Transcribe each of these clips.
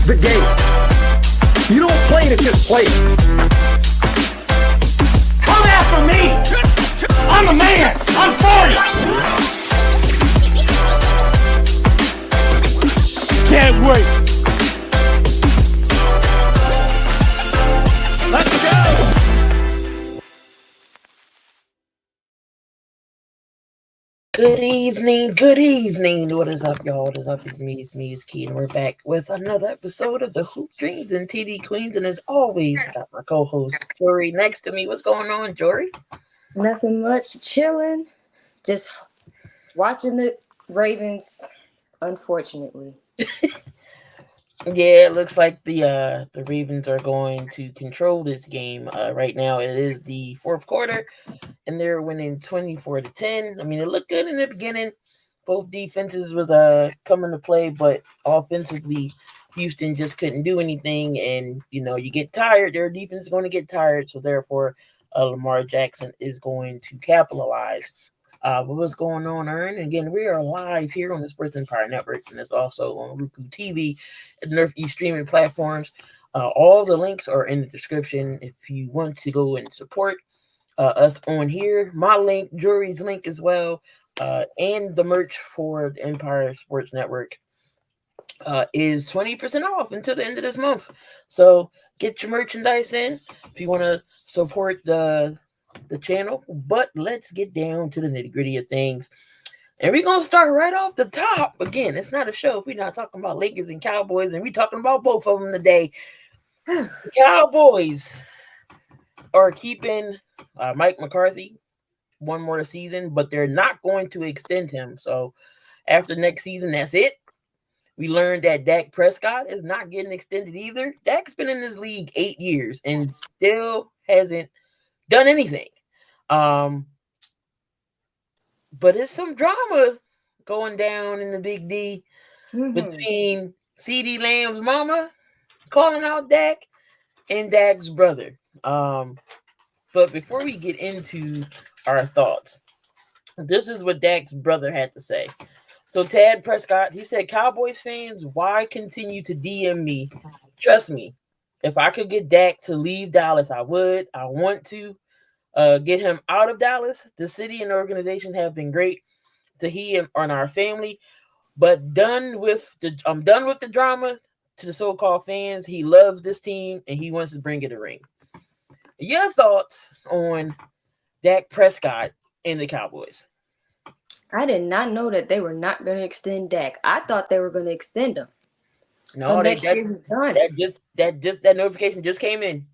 the game. You don't play to just play. Come after me! I'm a man! I'm 40! Can't wait! Let's go! Good evening, good evening. What is up, y'all? What is up? It's me, it's Key, and we're back with another episode of the Hoop Dreams and TD Queens. And as always, I got my co-host Jori next to me. What's going on, Jori? Nothing much, chilling, just watching the Ravens, unfortunately. Yeah, it looks like the Ravens are going to control this game. Right now, it is the fourth quarter, and they're winning 24-10. I mean, it looked good in the beginning. Both defenses was coming to play, but offensively, Houston just couldn't do anything. And you get tired. Their defense is going to get tired, so therefore, Lamar Jackson is going to capitalize. But what's going on, Ern? Again, we are live here on the Sports Empire Network, and it's also on Roku TV and Northeast streaming platforms. All the links are in the description if you want to go and support us on here. My link, Jori's link as well, and the merch for the Empire Sports Network is 20% off until the end of this month. So get your merchandise in if you want to support the channel. But let's get down to the nitty-gritty of things. And we're going to start right off the top. Again, it's not a show if we're not talking about Lakers and Cowboys, and we're talking about both of them today. The Cowboys are keeping Mike McCarthy one more season, but they're not going to extend him. So after next season, that's it. We learned that Dak Prescott is not getting extended either. Dak's been in this league 8 years and still hasn't done anything. But it's some drama going down in the Big D between CD Lamb's mama calling out Dak and Dak's brother. But before we get into our thoughts, this is what Dak's brother had to say. So Tad Prescott, he said, Cowboys fans, why continue to DM me? Trust me, if I could get Dak to leave Dallas, I would. I want to get him out of Dallas. The city and organization have been great to he and our family, but I'm done with the drama. To the so-called fans, he loves this team and he wants to bring it a ring. Your thoughts on Dak Prescott and the Cowboys? I did not know that they were not going to extend Dak. I thought they were going to extend him. No, so next year he's done. That notification just came in.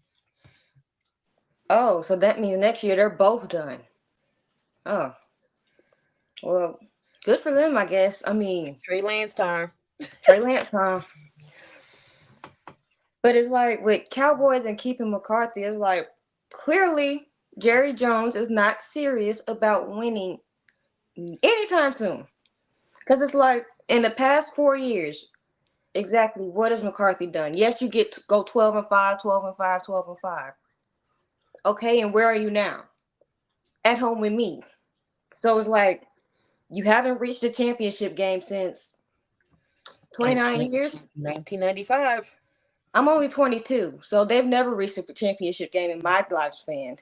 Oh, so that means next year they're both done. Oh, well, good for them, I guess. I mean, Trey Lance time. But it's like with Cowboys and keeping McCarthy, it's like clearly Jerry Jones is not serious about winning anytime soon. Because it's like in the past 4 years, exactly what has McCarthy done? Yes, you get to go 12-5, 12-5, 12-5. Okay, and where are you now? At home with me. So it's like you haven't reached the championship game since 29 years? 1995. I'm only 22, so they've never reached a championship game in my lifespan.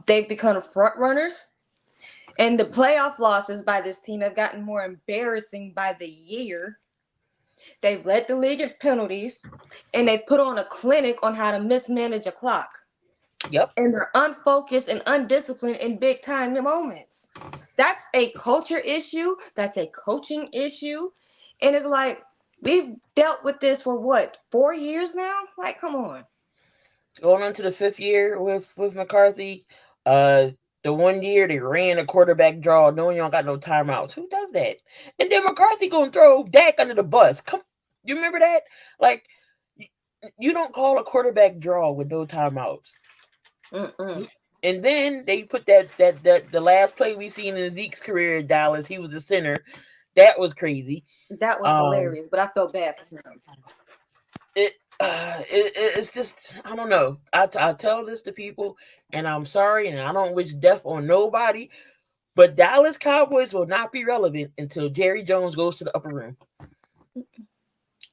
They've become front runners, and the playoff losses by this team have gotten more embarrassing by the year. They've led the league in penalties, and they've put on a clinic on how to mismanage a clock. Yep. And they're unfocused and undisciplined in big time moments. That's a culture issue. That's a coaching issue. And it's like, we've dealt with this for what, 4 years now? Like, come on. Going on to the 5th year with McCarthy. The 1 year they ran a quarterback draw, knowing you don't got no timeouts. Who does that? And then McCarthy gonna throw Dak under the bus. You remember that? Like, you don't call a quarterback draw with no timeouts. And then they put that the last play we seen in Zeke's career in Dallas, he was a center. That was crazy. That was hilarious, but I felt bad for him. It's just, I don't know. I tell this to people, and I'm sorry, and I don't wish death on nobody, but Dallas Cowboys will not be relevant until Jerry Jones goes to the upper room.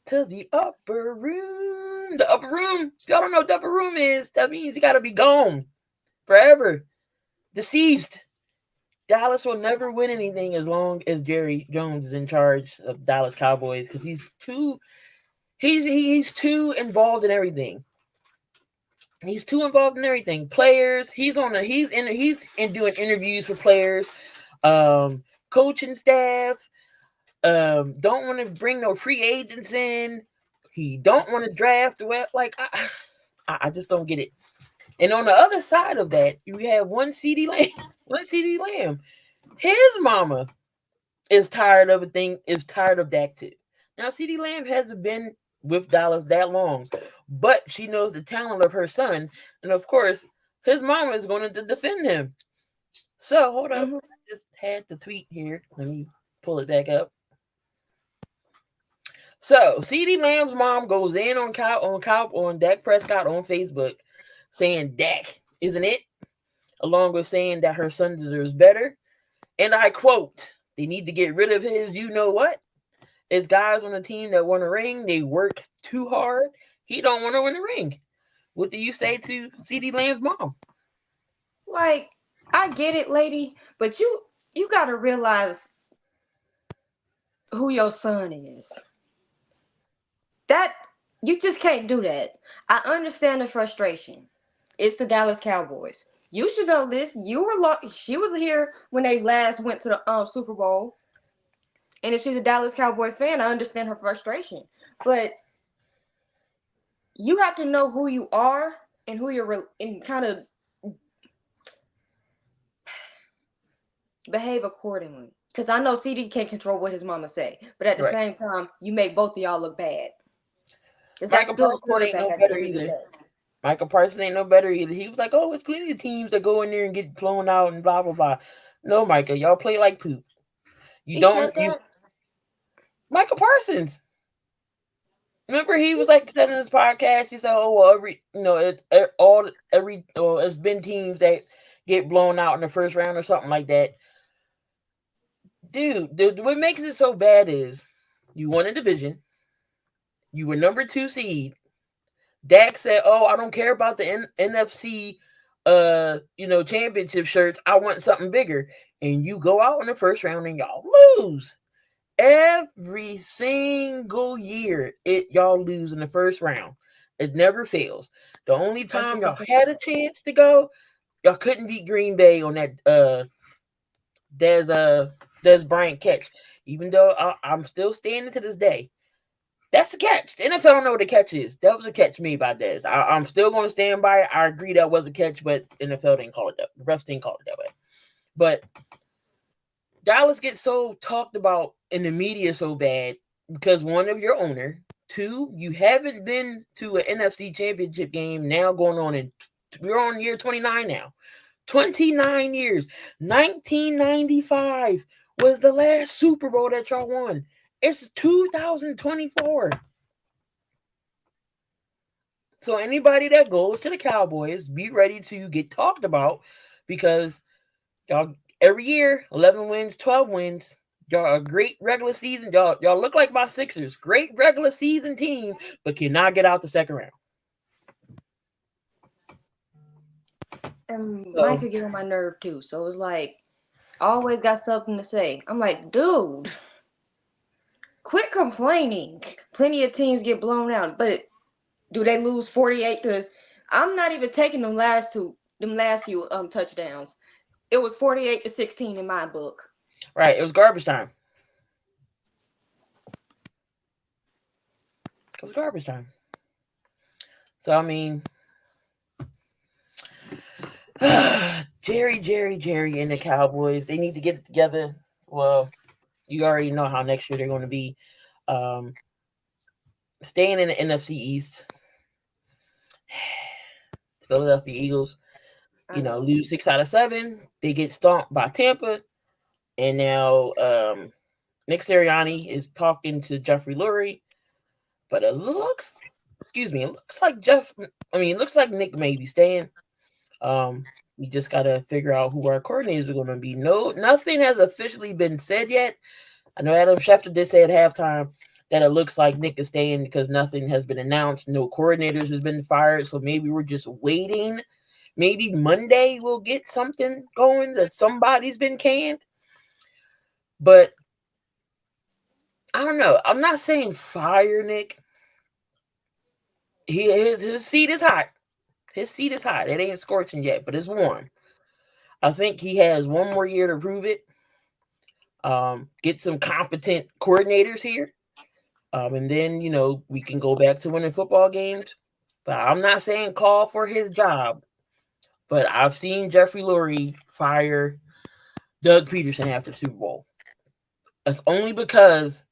to the upper room. The upper room. If y'all don't know what the upper room is, that means you got to be gone forever. Deceased. Dallas will never win anything as long as Jerry Jones is in charge of Dallas Cowboys because he's too involved in everything. He's too involved in everything. Players, he's in doing interviews for players, coaching staff. Don't want to bring no free agents in. He don't want to draft. Well, like I just don't get it. And on the other side of that, you have one CD Lamb. His mama is tired of Dak too. Now CD Lamb hasn't been with Dallas that long, but she knows the talent of her son, and of course, his mama is going to defend him. So hold up, I just had the tweet here. Let me pull it back up. So CD Lamb's mom goes in on Dak Prescott on Facebook, saying Dak isn't it, along with saying that her son deserves better. And I quote, "They need to get rid of his you know what. It's guys on the team that want a ring. They work too hard. He don't want to win a ring." What do you say to CD Lamb's mom? Like, I get it, lady, but you got to realize who your son is. That you just can't do that. I understand the frustration. It's the Dallas Cowboys. You should know this. She was here when they last went to the Super Bowl. And if she's a Dallas Cowboy fan, I understand her frustration. But you have to know who you are and who you're and kind of behave accordingly. Because I know CD can't control what his mama say. But at the same time, you make both of y'all look bad. Michael Parsons ain't no better either. Michael Parsons ain't no better either. He was like, "Oh, there's plenty of teams that go in there and get blown out and blah, blah, blah." No, Michael, y'all play like poop. Michael Parsons. Remember, he was like said in his podcast. He said, "Oh, well, it's been teams that get blown out in the first round or something like that." Dude, what makes it so bad is you won a division. You were number 2 seed. Dak said, "Oh, I don't care about the NFC, championship shirts. I want something bigger." And you go out in the first round and y'all lose. Every single year, y'all lose in the first round. It never fails. The only time y'all had a chance to go, y'all couldn't beat Green Bay on that Dez Bryant catch. Even though I'm still standing to this day. That's a catch. The NFL don't know what a catch is. That was a catch made by Dez. I'm still going to stand by it. I agree that was a catch, but NFL didn't call it that. The refs didn't call it that way. But Dallas gets so talked about in the media so bad because one of your owner, 2, you haven't been to an NFC championship game now going on we're on year 29 now. 29 years. 1995 was the last Super Bowl that y'all won. It's 2024. So anybody that goes to the Cowboys, be ready to get talked about because y'all every year, 11 wins, 12 wins. Y'all are a great regular season. Y'all look like my Sixers. Great regular season team, but cannot get out the second round. And Mike could get on my nerve too. So it's like, always got something to say. I'm like, dude, quit complaining. Plenty of teams get blown out, but do they lose 48 to? I'm not even taking them last few touchdowns. It was 48-16 in my book. Right, it was garbage time. It was garbage time. So I mean, Jerry, and the Cowboys, they need to get it together. Well, you already know how next year they're going to be. Staying in the NFC East. Philadelphia Eagles, lose 6 out of 7. They get stomped by Tampa. And now Nick Sirianni is talking to Jeffrey Lurie. But it looks like Nick may be staying. We just got to figure out who our coordinators are going to be. Nothing has officially been said yet. I know Adam Schefter did say at halftime that it looks like Nick is staying because nothing has been announced. No coordinators has been fired. So maybe we're just waiting. Maybe Monday we'll get something going that somebody's been canned. But I don't know. I'm not saying fire Nick. His seat is hot. His seat is hot. It ain't scorching yet, but it's warm. I think he has one more year to prove it. Get some competent coordinators here. And then, we can go back to winning football games. But I'm not saying call for his job. But I've seen Jeffrey Lurie fire Doug Peterson after the Super Bowl. That's only because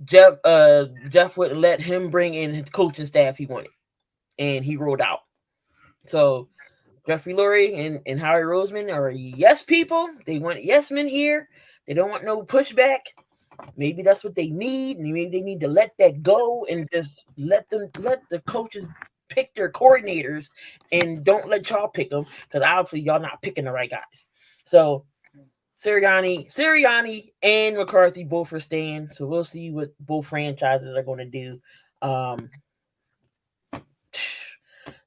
Jeff wouldn't let him bring in his coaching staff he wanted. And he rolled out. So Jeffrey Lurie and Howie Roseman are yes people. They want yes men here. They don't want no pushback. Maybe that's what they need. Maybe they need to let that go and just let the coaches pick their coordinators and don't let y'all pick them because obviously y'all not picking the right guys. So Sirianni and McCarthy both are staying. So we'll see what both franchises are going to do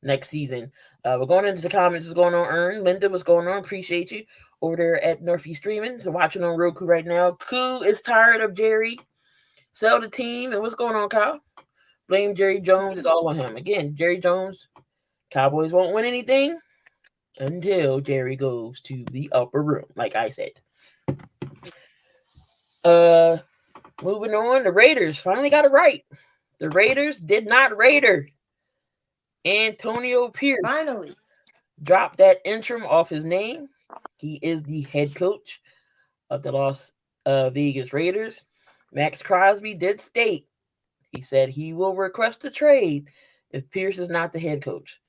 next season. We're going into the comments. What's going on, Ern? Linda, what's going on? Appreciate you over there at Northeast Streaming. So watching on Roku right now. Koo is tired of Jerry. Sell the team. And what's going on, Kyle? Blame Jerry Jones. It's all on him. Again, Jerry Jones. Cowboys won't win anything until Jerry goes to the upper room, like I said. Moving on. The Raiders finally got it right. The Raiders did not Raider. Antonio Pierce Finally dropped that interim off his name. He is the head coach of the Las Vegas Raiders. Max Crosby did state, he said he will request a trade if Pierce is not the head coach.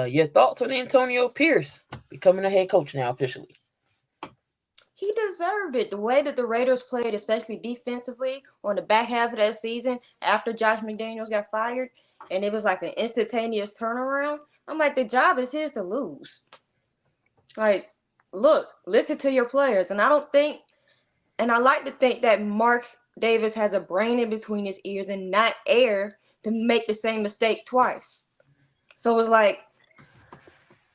Your thoughts on Antonio Pierce becoming a head coach now officially? he deserved it. The way that the Raiders played, especially defensively, on the back half of that season after Josh McDaniels got fired, and it was like an instantaneous turnaround. I'm like, the job is his to lose. Like, look, listen to your players. And I like to think that Mark Davis has a brain in between his ears and not air to make the same mistake twice. So it's like,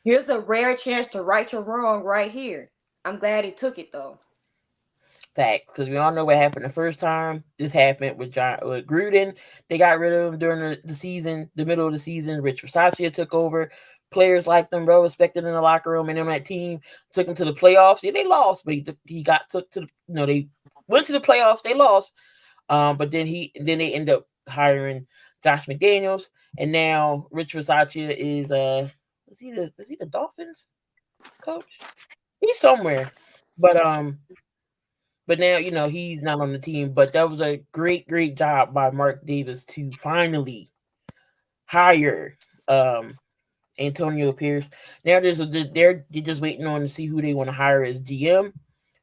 here's a rare chance to right your wrong right here. I'm glad he took it though. Fact, because we all know what happened the first time. This happened with Gruden. They got rid of him during the season, the middle of the season. Rich Versace took over. Players liked them, well respected in the locker room, and then that team took him to the playoffs. Yeah, they lost, but he got took to they went to the playoffs. They lost, but then they end up hiring Josh McDaniels, and now Rich Versace is is he the Dolphins coach? He's somewhere, but now he's not on the team. But that was a great job by Mark Davis to finally hire Antonio Pierce. Now they're just waiting on to see who they want to hire as GM,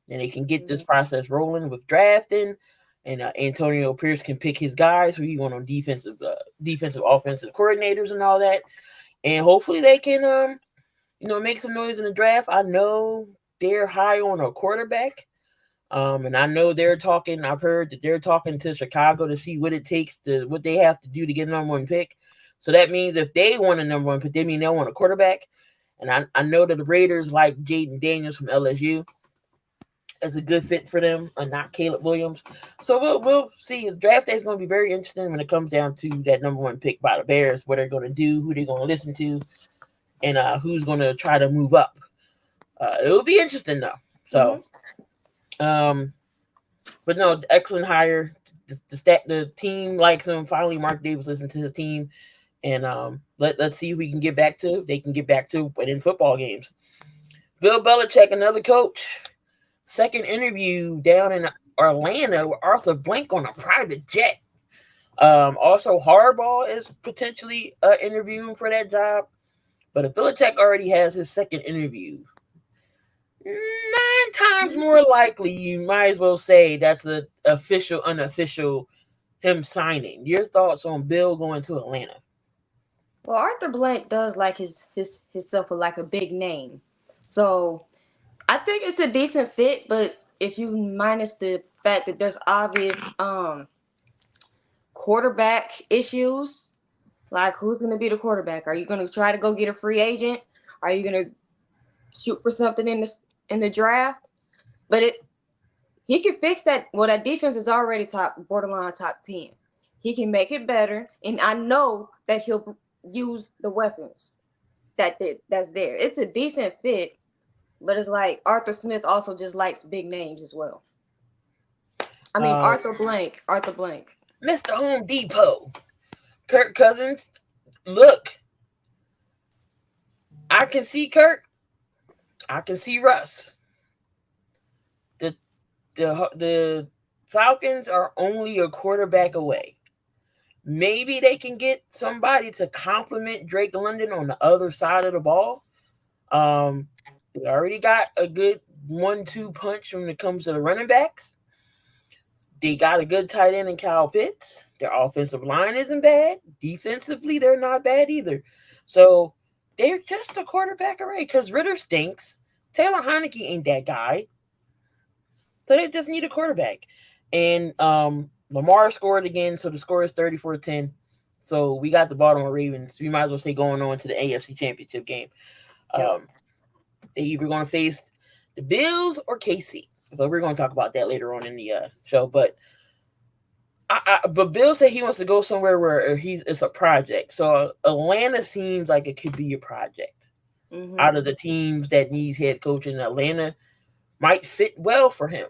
and they can get this process rolling with drafting. And Antonio Pierce can pick his guys who he want on defensive, offensive coordinators and all that. And hopefully they can make some noise in the draft. I know they're high on a quarterback. And I know I've heard that they're talking to Chicago to see what they have to do to get a number one pick. So that means if they want a number one pick, they mean they want a quarterback. And I know that the Raiders like Jaden Daniels from LSU as a good fit for them, and not Caleb Williams. So we'll see. The draft day is going to be very interesting when it comes down to that number one pick by the Bears, what they're going to do, who they're going to listen to, and who's going to try to move up. It'll be interesting though. So, but no, excellent hire. The team likes him. Finally, Mark Davis listened to his team, and let's see if we can get back to. They can get back to winning football games. Bill Belichick, another coach, second interview down in Orlando with Arthur Blank on a private jet. Also, Harbaugh is potentially interviewing for that job. But if Belichick already has his second interview, 9 times more likely you might as well say that's the official, unofficial him signing. Your thoughts on Bill going to Atlanta? Well, Arthur Blank does like himself with like a big name. So I think it's a decent fit, but if you minus the fact that there's obvious quarterback issues. Like, who's going to be the quarterback? Are you going to try to go get a free agent? Are you going to shoot for something in the draft? But he can fix that. Well, that defense is already borderline top 10. He can make it better, and I know that he'll use the weapons that's there. It's a decent fit, but it's like Arthur Smith also just likes big names as well. I mean, Arthur Blank. Mr. Home Depot. Kirk Cousins, look. I can see Kirk. I can see Russ. The Falcons are only a quarterback away. Maybe they can get somebody to complement Drake London on the other side of the ball. They already got a good 1-2 punch when it comes to the running backs. They got a good tight end in Kyle Pitts. Their offensive line isn't bad. Defensively, they're not bad either. So they're just a quarterback array because Ritter stinks. Taylor Heineke ain't that guy. So they just need a quarterback. And Lamar scored again, so the score is 34-10. So we got the Baltimore Ravens. We might as well say going on to the AFC Championship game. They either going to face the Bills or KC. But we're going to talk about that later on in the show. But but Bill said he wants to go somewhere where it's a project. So Atlanta seems like it could be a project. Mm-hmm. Out of the teams that need head coaching, Atlanta might fit well for him.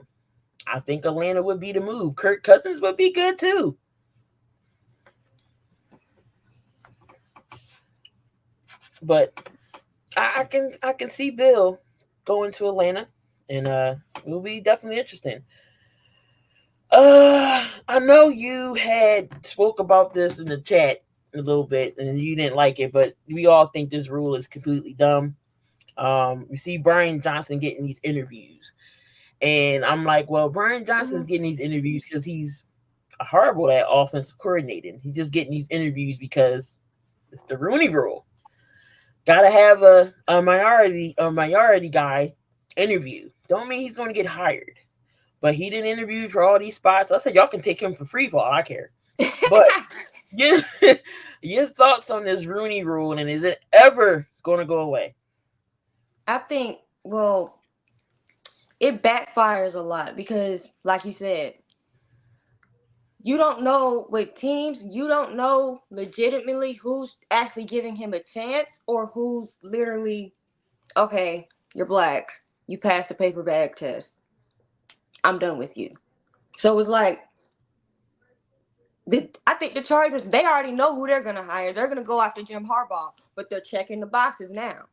I think Atlanta would be the move. Kirk Cousins would be good too. But I can see Bill going to Atlanta, and it will be definitely interesting. I know you had spoke about this in the chat a little bit, and you didn't like it, but we all think this rule is completely dumb. We see Brian Johnson getting these interviews, and I'm like, well, Brian Johnson's getting these interviews because he's horrible at offensive coordinating. He's just getting these interviews because it's the Rooney Rule. Gotta have a minority guy interview. Don't mean he's going to get hired. But he didn't interview for all these spots. I said, y'all can take him for free for all I care. But your thoughts on this Rooney Rule, and is it ever going to go away? I think, well, it backfires a lot because, like you said, you don't know with teams, you don't know legitimately who's actually giving him a chance or who's literally, okay, you're black. You passed the paper bag test. I'm done with you. So it's like, I think the Chargers, they already know who they're going to hire. They're going to go after Jim Harbaugh, but they're checking the boxes now.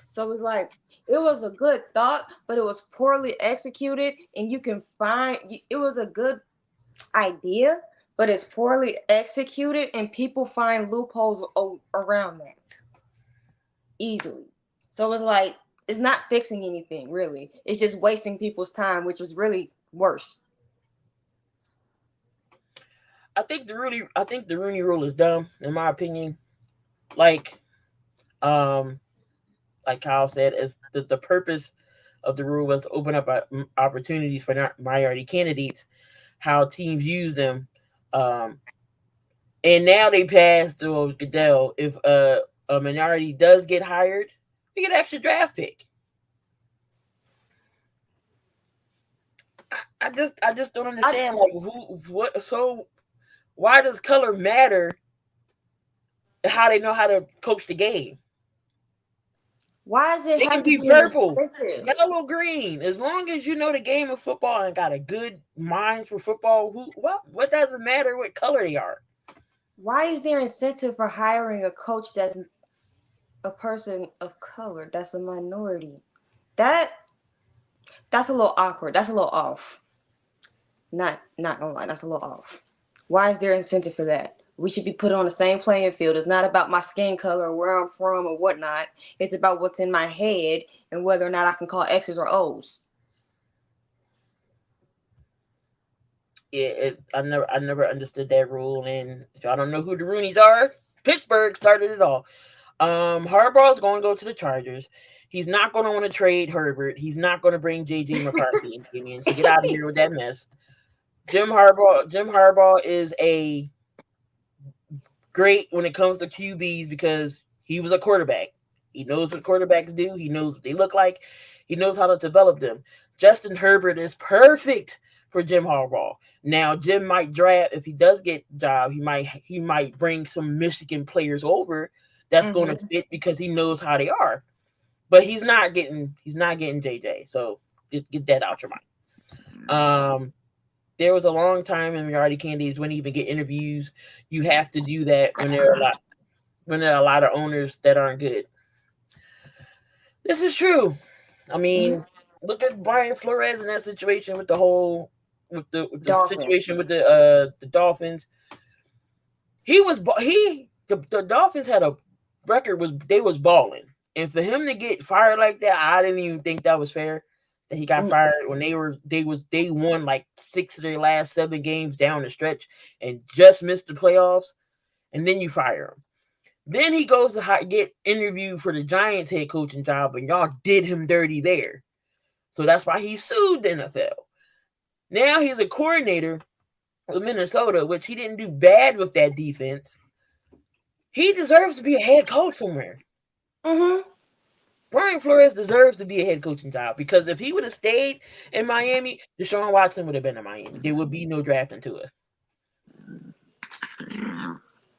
So it's like, it was a good thought, but it was poorly executed. And you can find, it was a good idea, but it's poorly executed. And people find loopholes around that easily. So it's like, it's not fixing anything, really. It's just wasting people's time, which was really worse. I think the Rooney Rule is dumb, in my opinion. Like Kyle said, is the purpose of the rule was to open up opportunities for minority candidates, how teams use them. And now they passed to Goodell. If a minority does get hired, you get an extra draft pick. I just don't understand so why does color matter how they know how to coach the game? Why is it can be purple, yellow, green? As long as you know the game of football and got a good mind for football, what does it matter what color they are? Why is there incentive for hiring a coach that's a person of color, that's a minority? That's a little awkward. That's a little off. Not gonna lie, that's a little off. Why is there incentive for that? We should be put on the same playing field. It's not about my skin color or where I'm from or whatnot. It's about what's in my head and whether or not I can call X's or O's. Yeah, I never understood that rule, and if y'all don't know who the Rooneys are, Pittsburgh started it all. Harbaugh's going to go to the Chargers. He's not going to want to trade Herbert. He's not going to bring J.J. McCarthy in. So get out of here with that mess. Jim Harbaugh is a great when it comes to QBs because he was a quarterback. He knows what quarterbacks do. He knows what they look like. He knows how to develop them. Justin Herbert is perfect for Jim Harbaugh. Now, Jim might draft if he does get the job. He might bring some Michigan players over that's going to fit because he knows how they are. But he's not getting JJ. So get that out your mind. There was a long time in Reality Candies when you even get interviews. You have to do that when there are a lot of owners that aren't good. This is true. I mean, look at Brian Flores in that situation with the situation with the Dolphins. The Dolphins had a record they was balling, and for him to get fired like that, I didn't even think that was fair. That he got fired when they won like 6 of their last 7 games down the stretch and just missed the playoffs, and then you fire him. Then he goes to get interviewed for the Giants head coaching job, and y'all did him dirty there. So that's why he sued the NFL. Now he's a coordinator with Minnesota, which he didn't do bad with that defense. He deserves to be a head coach somewhere. Brian Flores deserves to be a head coaching job because if he would have stayed in Miami, Deshaun Watson would have been in Miami. There would be no drafting to it.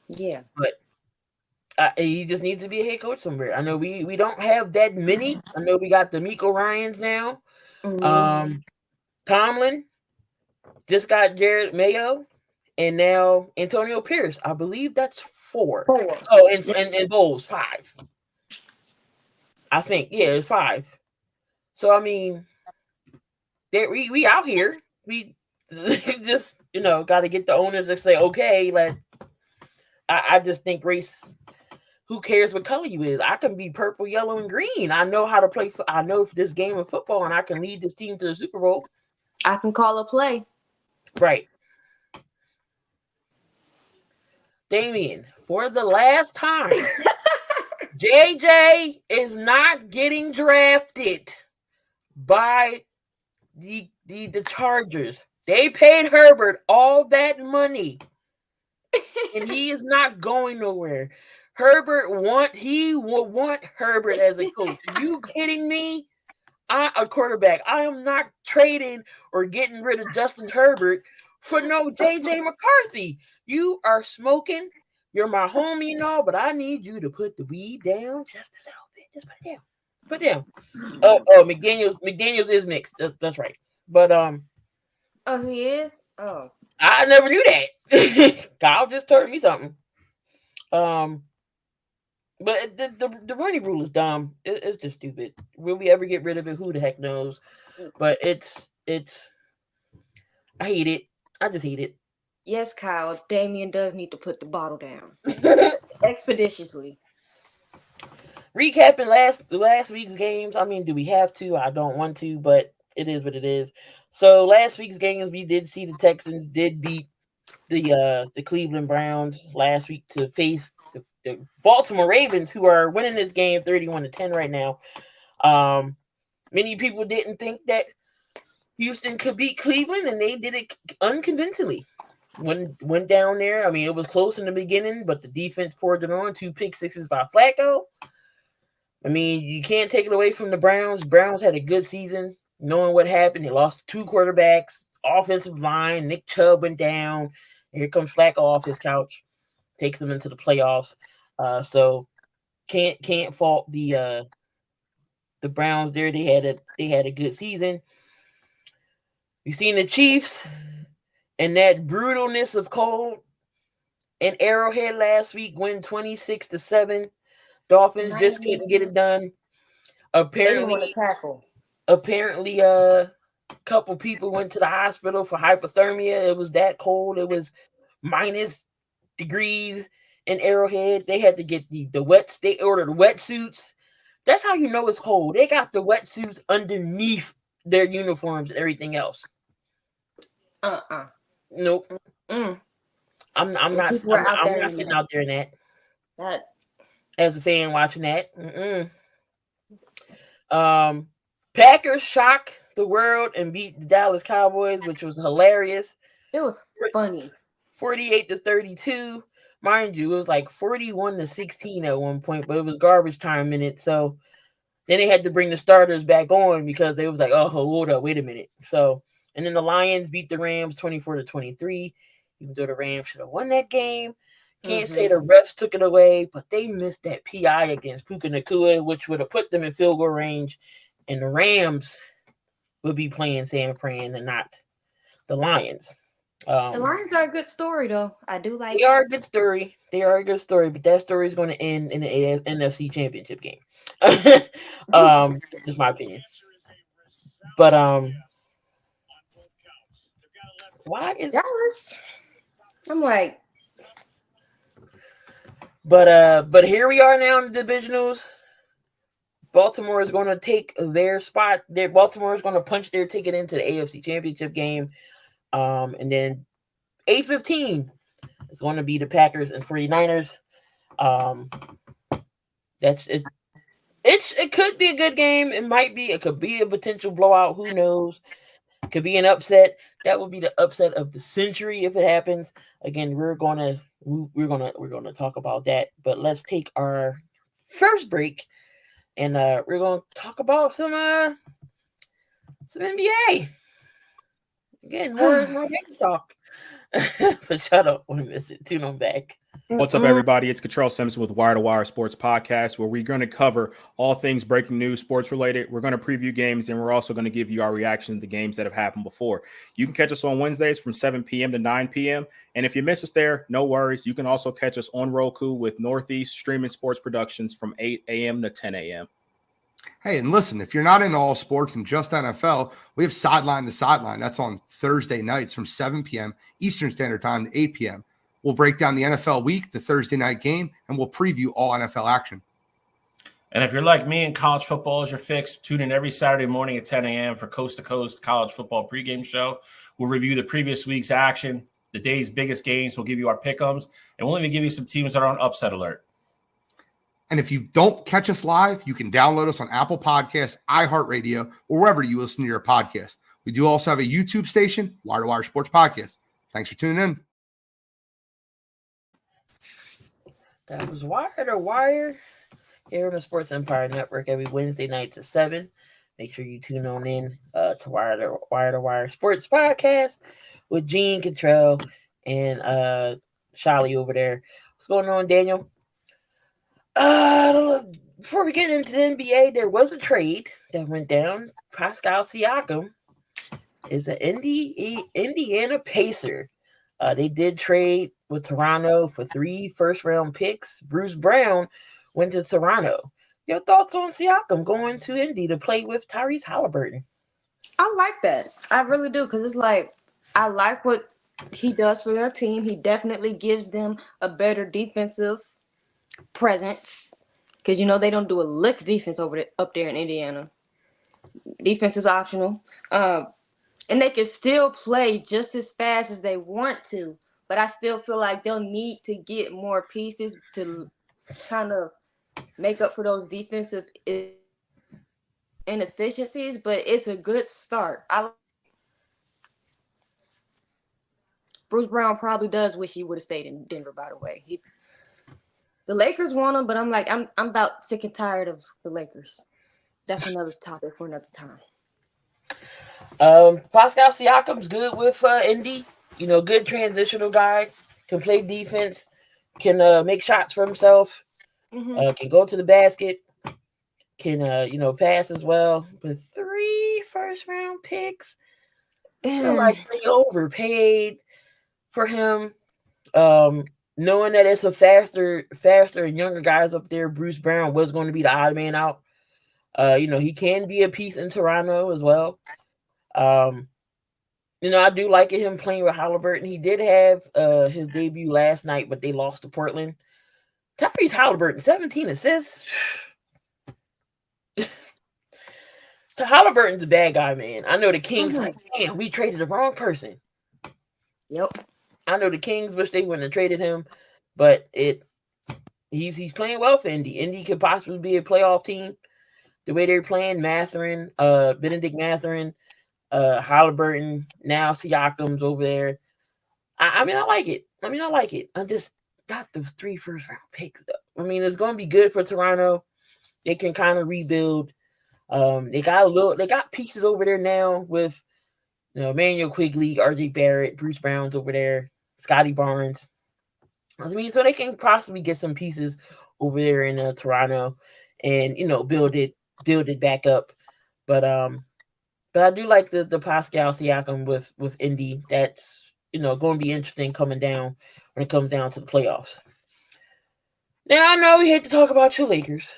Yeah. But he just needs to be a head coach somewhere. I know we don't have that many. I know we got the Miko Ryans now. Tomlin just got Jared Mayo, and now Antonio Pierce. I believe that's 4. Oh, and Bowles 5. I think it's 5. So I mean, we out here. We just got to get the owners to say okay. I just think race. Who cares what color you is? I can be purple, yellow, and green. I know how to play. I know this game of football, and I can lead this team to the Super Bowl. I can call a play. Right. Damien, for the last time, JJ is not getting drafted by the Chargers. They paid Herbert all that money, and he is not going nowhere. He will want Herbert as a coach. Are you kidding me? I'm a quarterback. I am not trading or getting rid of Justin Herbert for no JJ McCarthy. You are smoking. You're my homie and all, but I need you to put the weed down just a little bit. Just put it down. Oh, McDaniels is mixed. That's right. But he is. Oh, I never knew that. Kyle just told me something. But the Rooney Rule is dumb. It's just stupid. Will we ever get rid of it? Who the heck knows? But it's. I hate it. I just hate it. Yes, Kyle. Damien does need to put the bottle down expeditiously. Recapping last week's games. I mean, do we have to? I don't want to, but it is what it is. So last week's games, we did see the Texans did beat the Cleveland Browns last week to face the Baltimore Ravens, who are winning this game 31-10 right now. Many people didn't think that Houston could beat Cleveland, and they did it unconvincingly. Went down there. I mean, it was close in the beginning, but the defense poured it on. 2 pick sixes by Flacco. I mean, you can't take it away from the Browns. Browns had a good season. Knowing what happened, they lost 2 quarterbacks, offensive line. Nick Chubb went down. And here comes Flacco off his couch, takes them into the playoffs. So can't fault the Browns there. They had a good season. We've seen the Chiefs and that brutalness of cold and Arrowhead last week win 26-7. Dolphins just couldn't get it done. Apparently, a couple people went to the hospital for hypothermia. It was that cold. It was minus degrees in Arrowhead. They had to get the wet. They ordered wetsuits. That's how you know it's cold. They got the wetsuits underneath their uniforms and everything else. Nope. I'm not sitting out there in that. As a fan watching that. Packers shock the world and beat the Dallas Cowboys, which was hilarious. It was funny. 48-32. Mind you, it was like 41-16 at one point, but it was garbage time minutes. So then they had to bring the starters back on because they was like, oh, hold up, wait a minute. So, and then the Lions beat the Rams 24-23. Even though the Rams should have won that game. Can't say the refs took it away, but they missed that PI against Puka Nacua, which would have put them in field goal range. And the Rams would be playing San Fran and not the Lions. The Lions are a good story, though. I do like. They are a good story. They are a good story, but that story is going to end in the NFC Championship game. Just my opinion. But why is Dallas? I'm like, but here we are now in the divisionals. Baltimore is going to take their spot. Baltimore is going to punch their ticket into the AFC Championship game. And then 8:15 is going to be the Packers and 49ers. That's it. It could be a good game. It could be a potential blowout. Who knows? It could be an upset. That would be the upset of the century if it happens. Again, we're gonna talk about that. But let's take our first break, and we're gonna talk about some NBA. Again, more Yankees talk. But shut up when you miss it. Tune on back. What's up, everybody? It's Control Simpson with Wire to Wire Sports Podcast, where we're going to cover all things breaking news, sports related. We're going to preview games, and we're also going to give you our reaction to the games that have happened before. You can catch us on Wednesdays from 7 p.m. to 9 p.m. And if you miss us there, no worries. You can also catch us on Roku with Northeast Streaming Sports Productions from 8 a.m. to 10 a.m. Hey, and listen, if you're not into all sports and just NFL, we have Sideline to Sideline. That's on Thursday nights from 7 p.m. Eastern Standard Time to 8 p.m. We'll break down the NFL week, the Thursday night game, and we'll preview all NFL action. And if you're like me and college football is your fix, tune in every Saturday morning at 10 a.m. for Coast to Coast College Football pregame show. We'll review the previous week's action, the day's biggest games. We'll give you our pick'ems, and we'll even give you some teams that are on upset alert. And if you don't catch us live, you can download us on Apple Podcasts, iHeartRadio, or wherever you listen to your podcast. We do also have a YouTube station, Wire to Wire Sports Podcast. Thanks for tuning in. That was Wire to Wire here on the Sports Empire Network every Wednesday night at 7. Make sure you tune on in to Wire to Wire Sports Podcast with Gene Contrell and Shali over there. What's going on, Daniel? Before we get into the NBA, there was a trade that went down. Pascal Siakam is an Indiana Pacer. They did trade with Toronto for 3 first-round picks. Bruce Brown went to Toronto. Your thoughts on Siakam going to Indy to play with Tyrese Halliburton? I like that. I really do, because it's like, I like what he does for their team. He definitely gives them a better defensive presence, because they don't do a lick defense up there in Indiana. Defense is optional. And they can still play just as fast as they want to, but I still feel like they'll need to get more pieces to kind of make up for those defensive inefficiencies, but it's a good start. Bruce Brown probably does wish he would have stayed in Denver, by the way. The Lakers want him, but I'm about sick and tired of the Lakers. That's another topic for another time. Pascal Siakam's good with Indy. Good transitional guy. Can play defense. Can make shots for himself. Can go to the basket. Can pass as well. But 3 first-round picks. I feel like they overpaid for him. Knowing that it's a faster and younger guys up there, Bruce Brown was going to be the odd man out. He can be a piece in Toronto as well. I do like him playing with Halliburton. He did have his debut last night, but they lost to Portland. Tyrese Halliburton, 17 assists. Halliburton's a bad guy, man. I know the Kings like, damn, we traded the wrong person. Yep. I know the Kings wish they wouldn't have traded him, but he's playing well for Indy. Indy could possibly be a playoff team. The way they're playing, Benedict Mathurin, Halliburton, now Siakam's over there. I mean, I like it. I just got those 3 first-round picks, though. I mean, it's going to be good for Toronto. They can kind of rebuild. They got pieces over there now with Emmanuel Quigley, RJ Barrett, Bruce Brown's over there, Scotty Barnes. I mean, so they can possibly get some pieces over there in Toronto, and build it back up. But I do like the Pascal Siakam with Indy. That's going to be interesting coming down when it comes down to the playoffs. Now I know we hate to talk about your Lakers,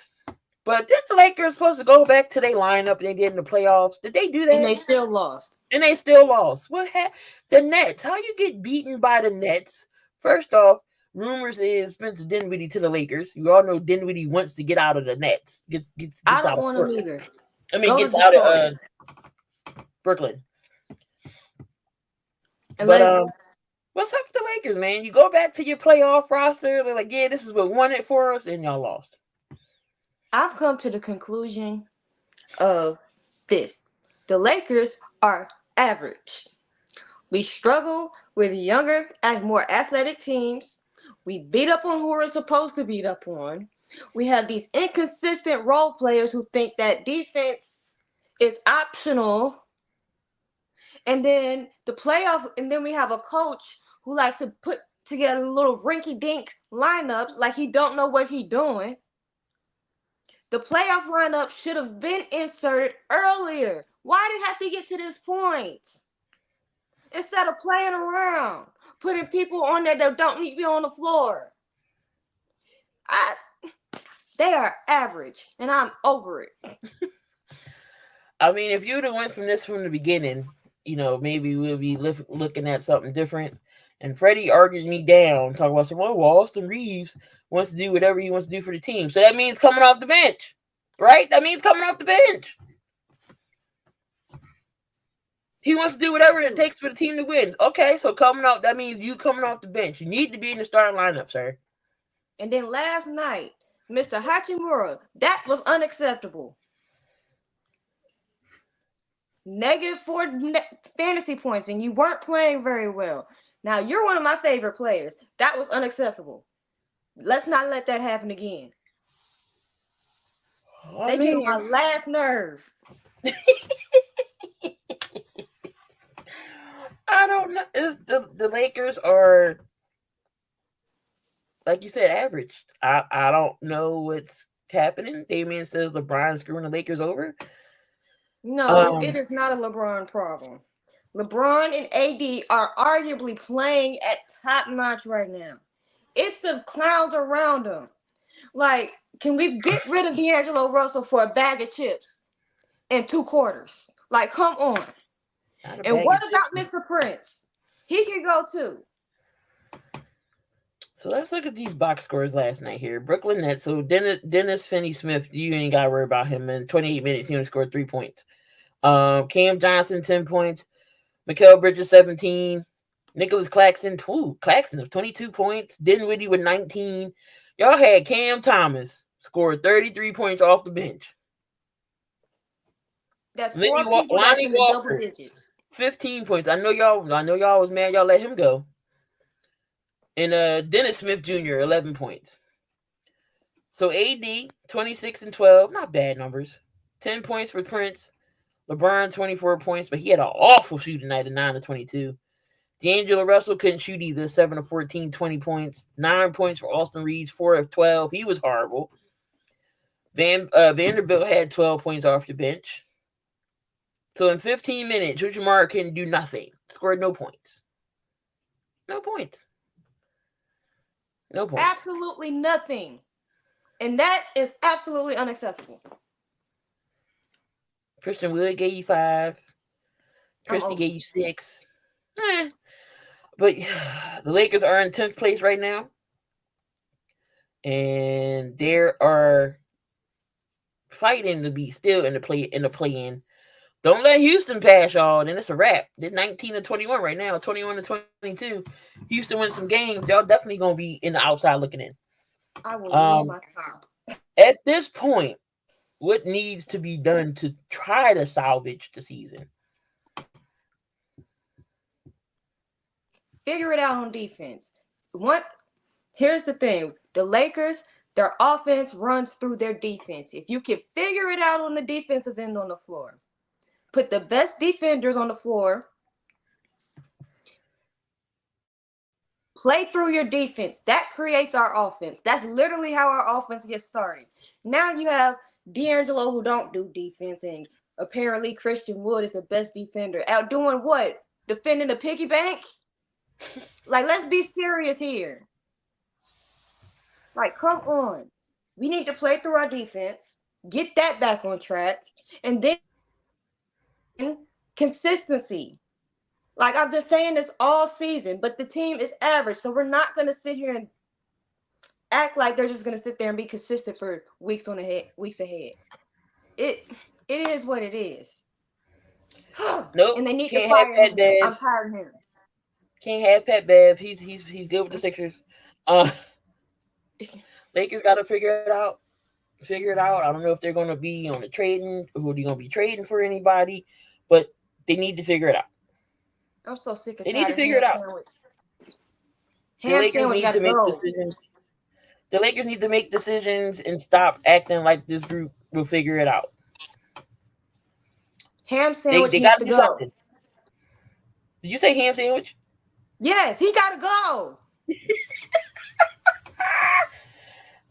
but did the Lakers supposed to go back to their lineup they did in the playoffs? Did they do that? And they still lost. What the Nets? How you get beaten by the Nets? First off, rumors is Spencer Dinwiddie to the Lakers. You all know Dinwiddie wants to get out of the Nets. Gets I out don't of want him either. I mean, Go gets to out Detroit. of Brooklyn. Unless, But what's up with the Lakers, man? You go back to your playoff roster. They're like, yeah, this is what won it for us, and y'all lost. I've come to the conclusion of this. The Lakers are average. We struggle with younger and more athletic teams. We beat up on who we're supposed to beat up on. We have these inconsistent role players who think that defense is optional. And then we have a coach who likes to put together little rinky-dink lineups like he don't know what he's doing. The playoff lineup should have been inserted earlier. Why did it have to get to this point? Instead of playing around, putting people on there that don't need to be on the floor. They are average, and I'm over it. I mean, if you would have went from the beginning, maybe we'll be looking at something different. And Freddie argued me down, talking about well, Austin Reeves wants to do whatever he wants to do for the team. So that means coming off the bench, right? That means coming off the bench. He wants to do whatever it takes for the team to win. Okay, so that means you coming off the bench. You need to be in the starting lineup, sir. And then last night, Mr. Hachimura, that was unacceptable. -4 fantasy points, and you weren't playing very well. Now, you're one of my favorite players. That was unacceptable. Let's not let that happen again. They get on my last nerve. I don't know. The Lakers are, like you said, average. I don't know what's happening. Damian says LeBron's screwing the Lakers over. No, it is not a LeBron problem. LeBron and AD are arguably playing at top notch right now. It's the clowns around them. Like, can we get rid of D'Angelo Russell for a bag of chips in 2 quarters? Like, come on. And what about Mr. Prince? He can go too. So let's look at these box scores last night here. Brooklyn Nets. So Dennis Finney-Smith, you ain't got to worry about him. In 28 minutes, he only scored 3 points. Cam Johnson, 10 points. Mikal Bridges, 17. Nicholas Claxton with 22 points. Dinwiddie with 19. Y'all had Cam Thomas scored 33 points off the bench. That's 4 people that's in the double digits. 15 points. I know y'all was mad y'all let him go. And Dennis Smith Jr., 11 points. So AD, 26 and 12. Not bad numbers. 10 points for Prince. LeBron, 24 points, but he had an awful shooting night of 9 of 22. D'Angelo Russell couldn't shoot either. 7 of 14, 20 points. 9 points for Austin Reeves, 4 of 12. He was horrible. Vanderbilt had 12 points off the bench. So in 15 minutes, Uchimara couldn't do nothing. Scored no points. No points. No points. Absolutely nothing. And that is absolutely unacceptable. Christian Wood gave you 5. Christie gave you 6. But the Lakers are in 10th place right now. And they are fighting to be still in the play-in. Don't let Houston pass y'all, then it's a wrap. They're 19 to 21 right now, 21 to 22. Houston wins some games. Y'all definitely gonna be in the outside looking in. I will lose my top. At this point, what needs to be done to try to salvage the season? figure it out on defense. Here's the thing. The Lakers, their offense runs through their defense. If you can figure it out on the defensive end on the floor, put the best defenders on the floor, play through your defense. That creates our offense. That's literally how our offense gets started. Now you have D'Angelo who don't do defense, and apparently Christian Wood is the best defender. Out doing what? Defending the piggy bank? Like, let's be serious here. Like, come on. We need to play through our defense, get that back on track, and then consistency. Like, I've been saying this all season, but the team is average, so we're not going to sit here and act like they're just going to sit there and be consistent for weeks ahead. It is what it is. Nope. And they need Can't to fire have him. Pat Bev. I'm tired of him. Can't have Pat Bev. He's good with the Sixers. Lakers got to figure it out. I don't know if they're going to be on the trading, who they're going to be trading for anybody, but they need to figure it out. I'm so sick of They need to figure it out. The Lakers need to make decisions. The Lakers need to make decisions and stop acting like this group will figure it out. Ham sandwich They needs got to do go. something. Did you say ham sandwich? Yes, he got to go.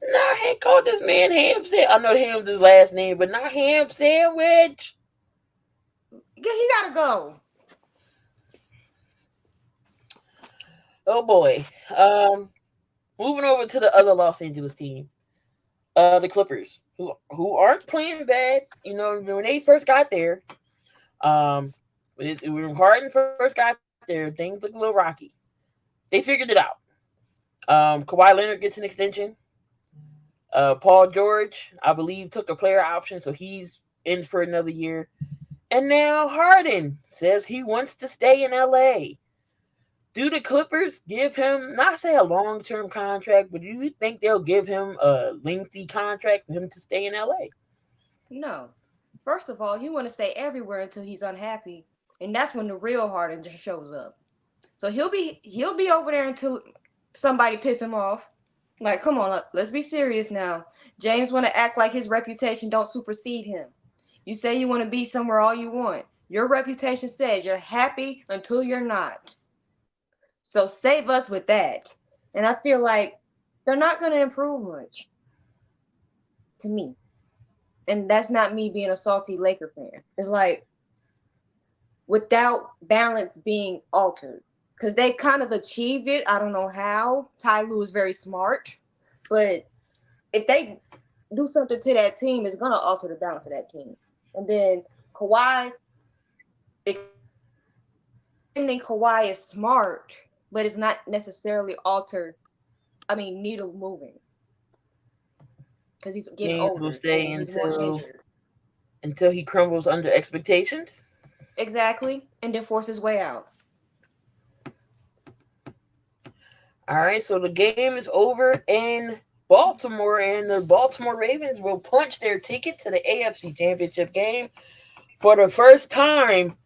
Nah, I ain't called this man ham sandwich. I know ham's his last name, but not ham sandwich. Yeah, he got to go. Oh boy. Moving over to the other Los Angeles team, the Clippers, who aren't playing bad. You know, when they first got there, when Harden first got there, things looked a little rocky. They figured it out. Kawhi Leonard gets an extension. Paul George, I believe, took a player option, so he's in for another year. And now Harden says he wants to stay in LA. Do the Clippers give him, not say a long-term contract, but do you think they'll give him a lengthy contract for him to stay in LA? No. First of all, you want to stay everywhere until he's unhappy, and that's when the real Harden just shows up. So he'll be over there until somebody piss him off. Like, come on, let's be serious now. James want to act like his reputation don't supersede him. You say you want to be somewhere all you want. Your reputation says you're happy until you're not. So save us with that. And I feel like they're not going to improve much to me. And that's not me being a salty Laker fan. It's like without balance being altered. Because they kind of achieved it. I don't know how. Ty Lue is very smart. But if they do something to that team, it's going to alter the balance of that team. And then Kawhi, Kawhi is smart, but it's not necessarily needle moving. Because he's getting James older. will stay He's more injured. until he crumbles under expectations. Exactly. And then force his way out. All right, so the game is over in Baltimore, and the Baltimore Ravens will punch their ticket to the AFC Championship game. For the first time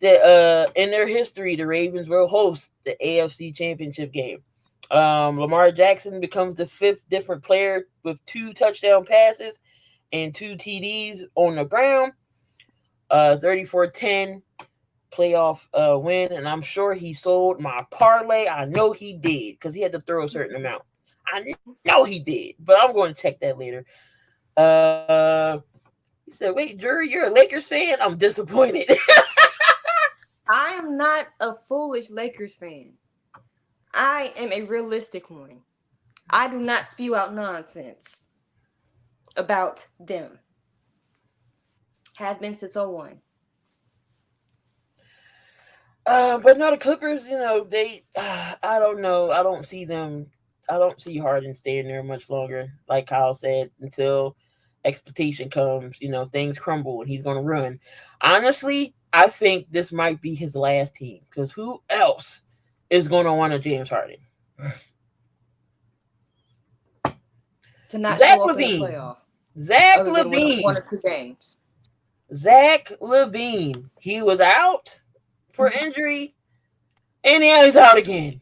that in their history, the Ravens will host the AFC Championship game. Lamar Jackson becomes the fifth different player with 2 touchdown passes and 2 TDs on the ground. 34-10 playoff win, and I'm sure he sold my parlay. I know he did because he had to throw a certain amount. I know he did, but I'm going to check that later. He said, wait, Jori, you're a Lakers fan? I'm disappointed. I am not a foolish Lakers fan. I am a realistic one. I do not spew out nonsense about them. Has been since 01. But no, the Clippers, they, I don't know. I don't see Harden staying there much longer. Like Kyle said, until expectation comes, things crumble and he's going to run. Honestly, I think this might be his last team because who else is going to want a James Harden? To not Zach show up in Lavine. the playoff. Zach Other than Lavine. 1 or 2 games. Zach Lavine. He was out for injury, And now he's out again.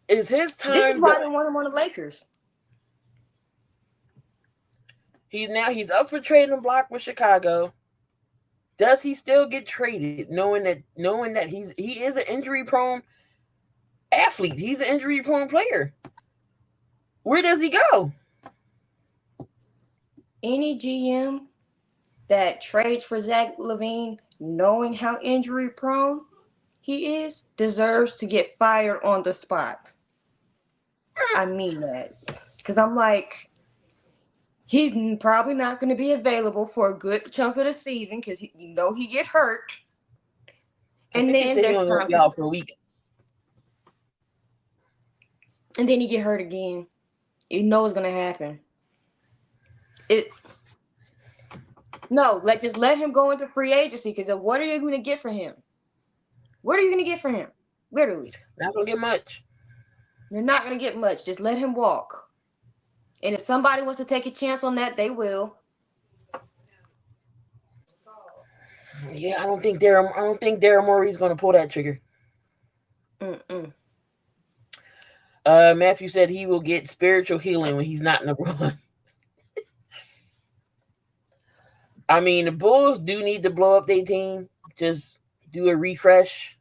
Is his time? This is why they want him on the Lakers. He's up for trading block with Chicago. Does he still get traded, knowing that he is an injury prone athlete? He's an injury prone player. Where does he go? Any GM that trades for Zach Lavine, knowing how injury prone he is, deserves to get fired on the spot. I mean that. Because I'm like, he's probably not going to be available for a good chunk of the season because he get hurt. And then there's going to be out for a week. And then he get hurt again. You know what's going to happen. Just let him go into free agency because what are you going to get for him? What are you going to get for him? Literally. Not going to get much. You're not going to get much. Just let him walk. And if somebody wants to take a chance on that, they will. Yeah, I don't think Daryl Morey's going to pull that trigger. Matthew said he will get spiritual healing when he's not number one. I mean, the Bulls do need to blow up their team. Just do a refresh.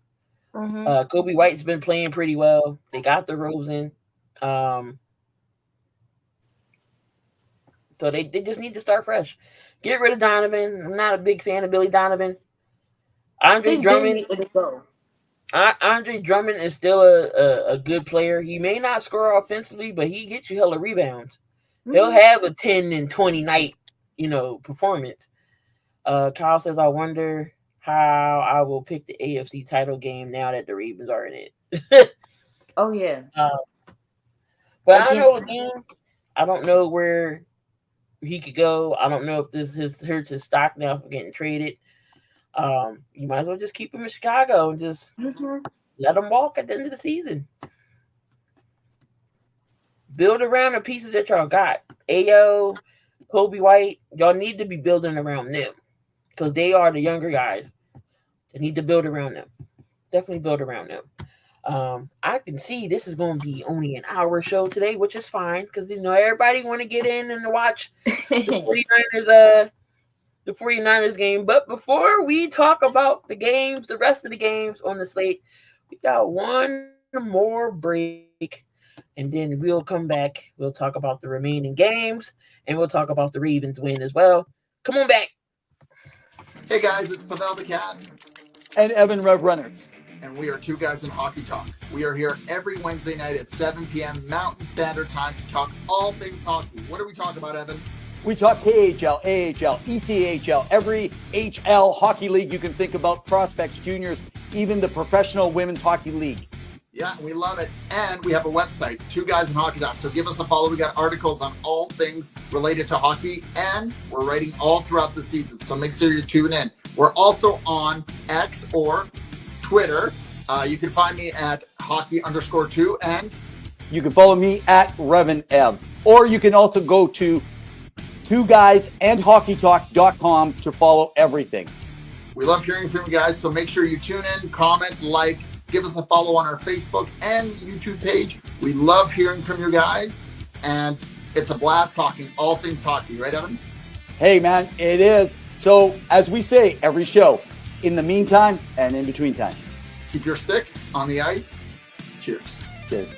Mm-hmm. Kobe White's been playing pretty well. They got the Rosen. So they just need to start fresh. Get rid of Donovan. I'm not a big fan of Billy Donovan. Andre Drummond is still a good player. He may not score offensively, but he gets you hella rebounds. Mm-hmm. He'll have a 10 and 20 night, performance. Kyle says, I wonder how I will pick the AFC title game now that the Ravens are in it. Oh, yeah. But I don't know again. I don't know where he could go. I don't know if this hurts his stock now for getting traded. You might as well just keep him in Chicago and just let him walk at the end of the season. Build around the pieces that y'all got. Ayo, Kobe White, y'all need to be building around them because they are the younger guys. They need to build around them. Definitely build around them. I can see this is going to be only an hour show today, which is fine because everybody want to get in and watch the 49ers game. But before we talk about the rest of the games on the slate, we got one more break, and then we'll come back. We'll talk about the remaining games, and we'll talk about the Ravens win as well. Come on back. Hey guys, it's Pavel the Cat. And Evan Rev Reynolds. And we are Two Guys in Hockey Talk. We are here every Wednesday night at 7 p.m. Mountain Standard Time to talk all things hockey. What are we talking about, Evan? We talk KHL, AHL, ECHL, every HL hockey league you can think about, prospects, juniors, even the professional women's hockey league. Yeah, we love it. And we have a website, Two Guys in Hockey Talk. So give us a follow. We got articles on all things related to hockey, and we're writing all throughout the season. So make sure you tune in. We're also on X or Twitter. You can find me at hockey_2, and you can follow me at RevanEv. Or you can also go to twoguysandhockeytalk.com to follow everything. We love hearing from you guys, so make sure you tune in, comment, like, give us a follow on our Facebook and YouTube page. We love hearing from you guys, and it's a blast talking all things hockey. Right, Evan? Hey, man, it is. So, as we say every show, in the meantime and in between time, keep your sticks on the ice. Cheers. Cheers.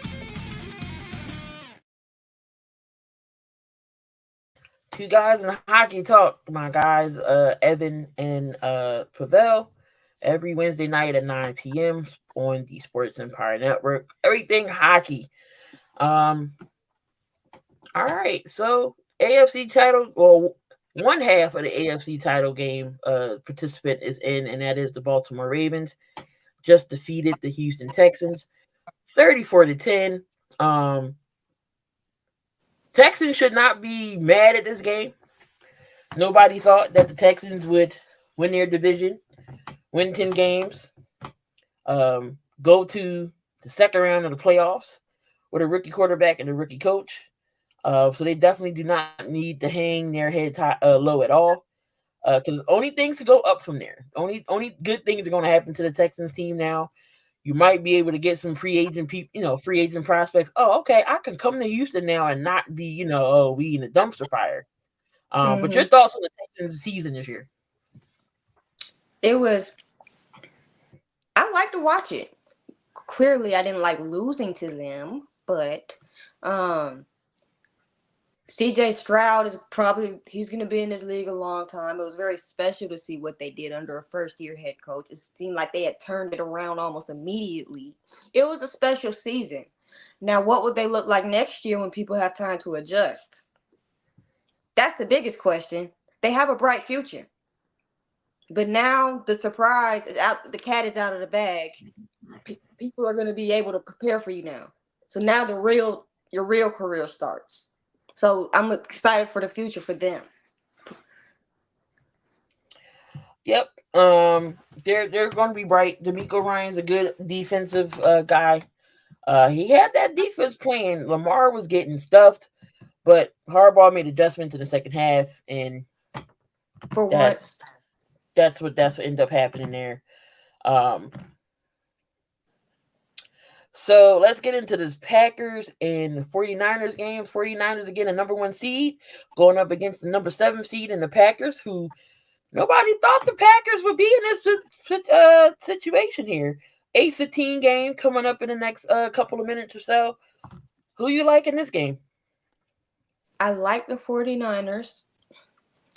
Two Guys in Hockey Talk, my guys, Evan and Pavel, every Wednesday night at 9 p.m. on the Sports Empire Network. Everything hockey. All right, so AFC title, well, one half of the AFC title game participant is in, and that is the Baltimore Ravens. Just defeated the Houston Texans 34-10. Texans should not be mad at this game. Nobody thought that the Texans would win their division, win 10 games, go to the second round of the playoffs with a rookie quarterback and a rookie coach. So they definitely do not need to hang their heads low at all. Because only things to go up from there. Only good things are going to happen to the Texans team now. You might be able to get some free agent people, free agent prospects. Oh, okay, I can come to Houston now and not be, we in a dumpster fire. But your thoughts on the Texans season this year? I like to watch it. Clearly, I didn't like losing to them, but CJ Stroud he's going to be in this league a long time. It was very special to see what they did under a first-year head coach. It seemed like they had turned it around almost immediately. It was a special season. Now, what would they look like next year when people have time to adjust? That's the biggest question. They have a bright future. But now the surprise is out. The cat is out of the bag. People are going to be able to prepare for you now. So now your real career starts. So I'm excited for the future for them. Yep. They're going to be bright. D'Amico Ryan's a good defensive guy. He had that defense playing. Lamar was getting stuffed, but Harbaugh made adjustments in the second half, and For once, that's what ended up happening there. So let's get into this Packers and 49ers games. 49ers again, a number 1 seed, going up against the number 7 seed in the Packers, who nobody thought the Packers would be in this situation here. 8-15 game coming up in the next couple of minutes or so. Who you like in this game? I like the 49ers,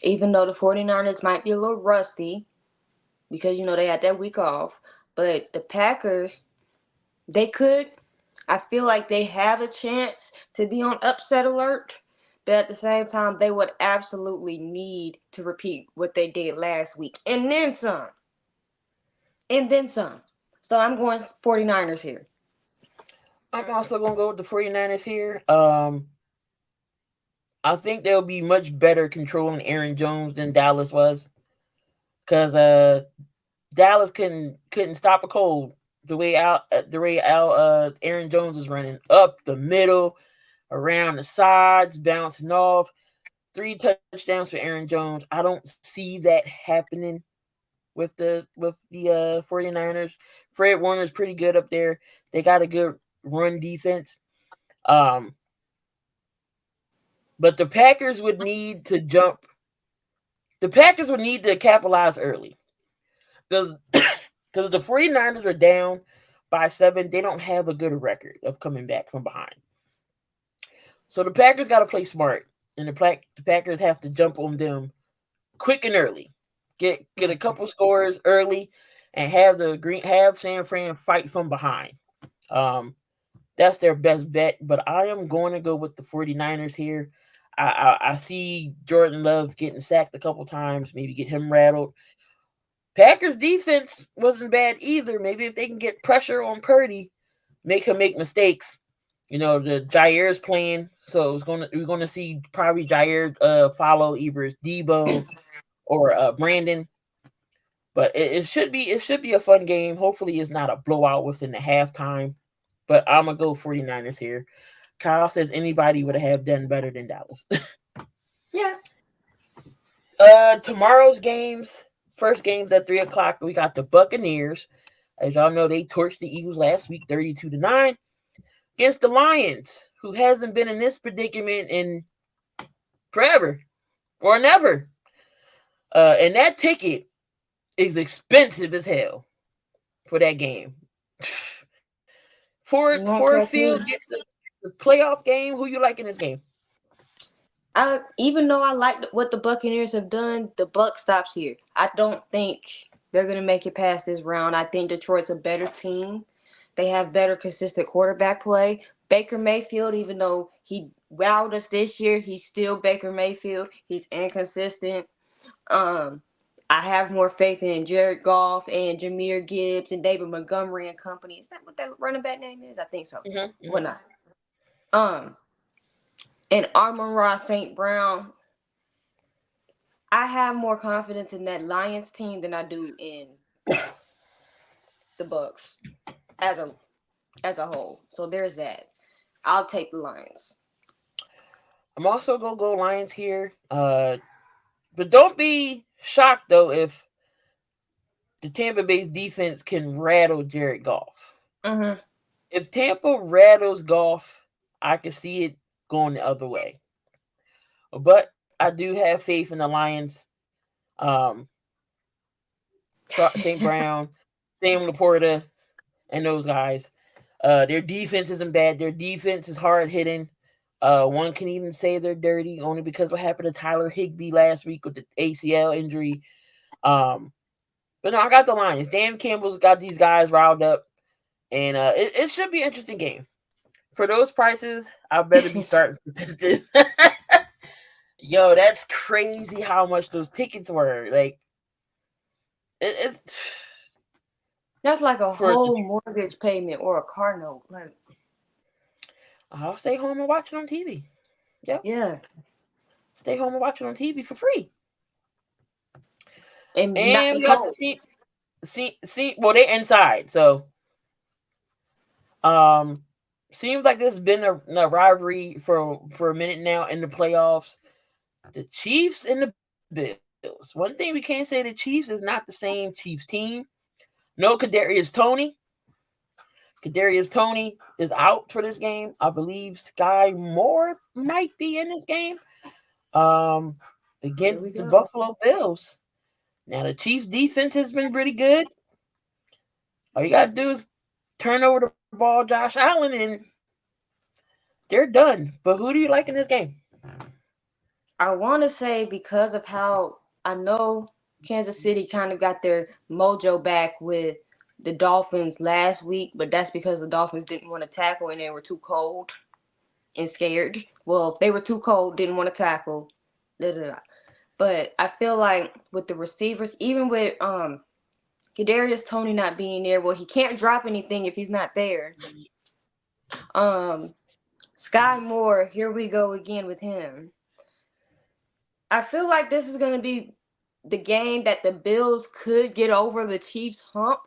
even though the 49ers might be a little rusty because, they had that week off. But the Packers, I feel like they have a chance to be on upset alert. But at the same time, they would absolutely need to repeat what they did last week. And then some. So I'm going 49ers here. I'm also going to go with the 49ers here. I think they'll be much better controlling Aaron Jones than Dallas was. Because Dallas couldn't stop a cold the way Aaron Jones is running up the middle, around the sides, bouncing off. 3 touchdowns for Aaron Jones. I don't see that happening with the 49ers. Fred Warner's pretty good up there. They got a good run defense. But the Packers would need to jump. The Packers would need to capitalize early. Because the 49ers are down by 7. They don't have a good record of coming back from behind. So the Packers got to play smart. And the Packers have to jump on them quick and early. Get a couple scores early and have San Fran fight from behind. That's their best bet. But I am going to go with the 49ers here. I see Jordan Love getting sacked a couple times, maybe get him rattled. Packers defense wasn't bad either. Maybe if they can get pressure on Purdy, make him make mistakes. The Jair's playing, so we're gonna see probably Jair follow either Debo or Brandon. But it should be a fun game. Hopefully it's not a blowout within the halftime. But I'm gonna go 49ers here. Kyle says anybody would have done better than Dallas. Yeah. Tomorrow's games, first games at 3:00. We got the Buccaneers. As y'all know, they torched the Eagles last week, 32-9, against the Lions, who hasn't been in this predicament in forever or never. And that ticket is expensive as hell for that game. Ford Field gets the playoff game. Who you like in this game? Even though I like what the Buccaneers have done, the buck stops here. I don't think they're going to make it past this round. I think Detroit's a better team. They have better consistent quarterback play. Baker Mayfield, even though he wowed us this year, he's still Baker Mayfield. He's inconsistent. I have more faith in Jared Goff and Jahmyr Gibbs and David Montgomery and company. Is that what that running back name is? I think so. Mm-hmm. What not? And Amon-Ra St. Brown. I have more confidence in that Lions team than I do in the Bucs as a whole. So there's that. I'll take the Lions. I'm also gonna go Lions here. But don't be shocked though if the Tampa Bay defense can rattle Jared Goff. Mm-hmm. If Tampa rattles Goff, I can see it going the other way. But I do have faith in the Lions. St. Brown, Sam Laporta, and those guys. Their defense isn't bad. Their defense is hard hitting. One can even say they're dirty only because what happened to Tyler Higbee last week with the ACL injury. But no, I got the Lions. Dan Campbell's got these guys riled up, and it should be an interesting game. For those prices, I better be starting for Pistons. Yo, that's crazy how much those tickets were. Like, it's That's like a whole mortgage payment or a car note. Like, I'll stay home and watch it on TV. Yep. Yeah. Stay home and watch it on TV for free. And we got the see. Well, they're inside, so seems like there's been a rivalry for a minute now in the playoffs. The Chiefs and the Bills. One thing we can't say, the Chiefs is not the same Chiefs team. No, Kadarius Toney. Kadarius Toney is out for this game. I believe Sky Moore might be in this game. Against the Buffalo Bills. Now the Chiefs defense has been pretty good. All you gotta do is turn over the ball, Josh Allen, and they're done. But who do you like in this game? I want to say because of how I know Kansas City kind of got their mojo back with the Dolphins last week, but that's because the Dolphins didn't want to tackle and they were too cold and scared. Well, they were too cold, didn't want to tackle. But I feel like with the receivers, even with Kadarius Toney not being there, well, he can't drop anything if he's not there. Sky Moore, here we go again with him. I feel like this is going to be the game that the Bills could get over the Chiefs hump.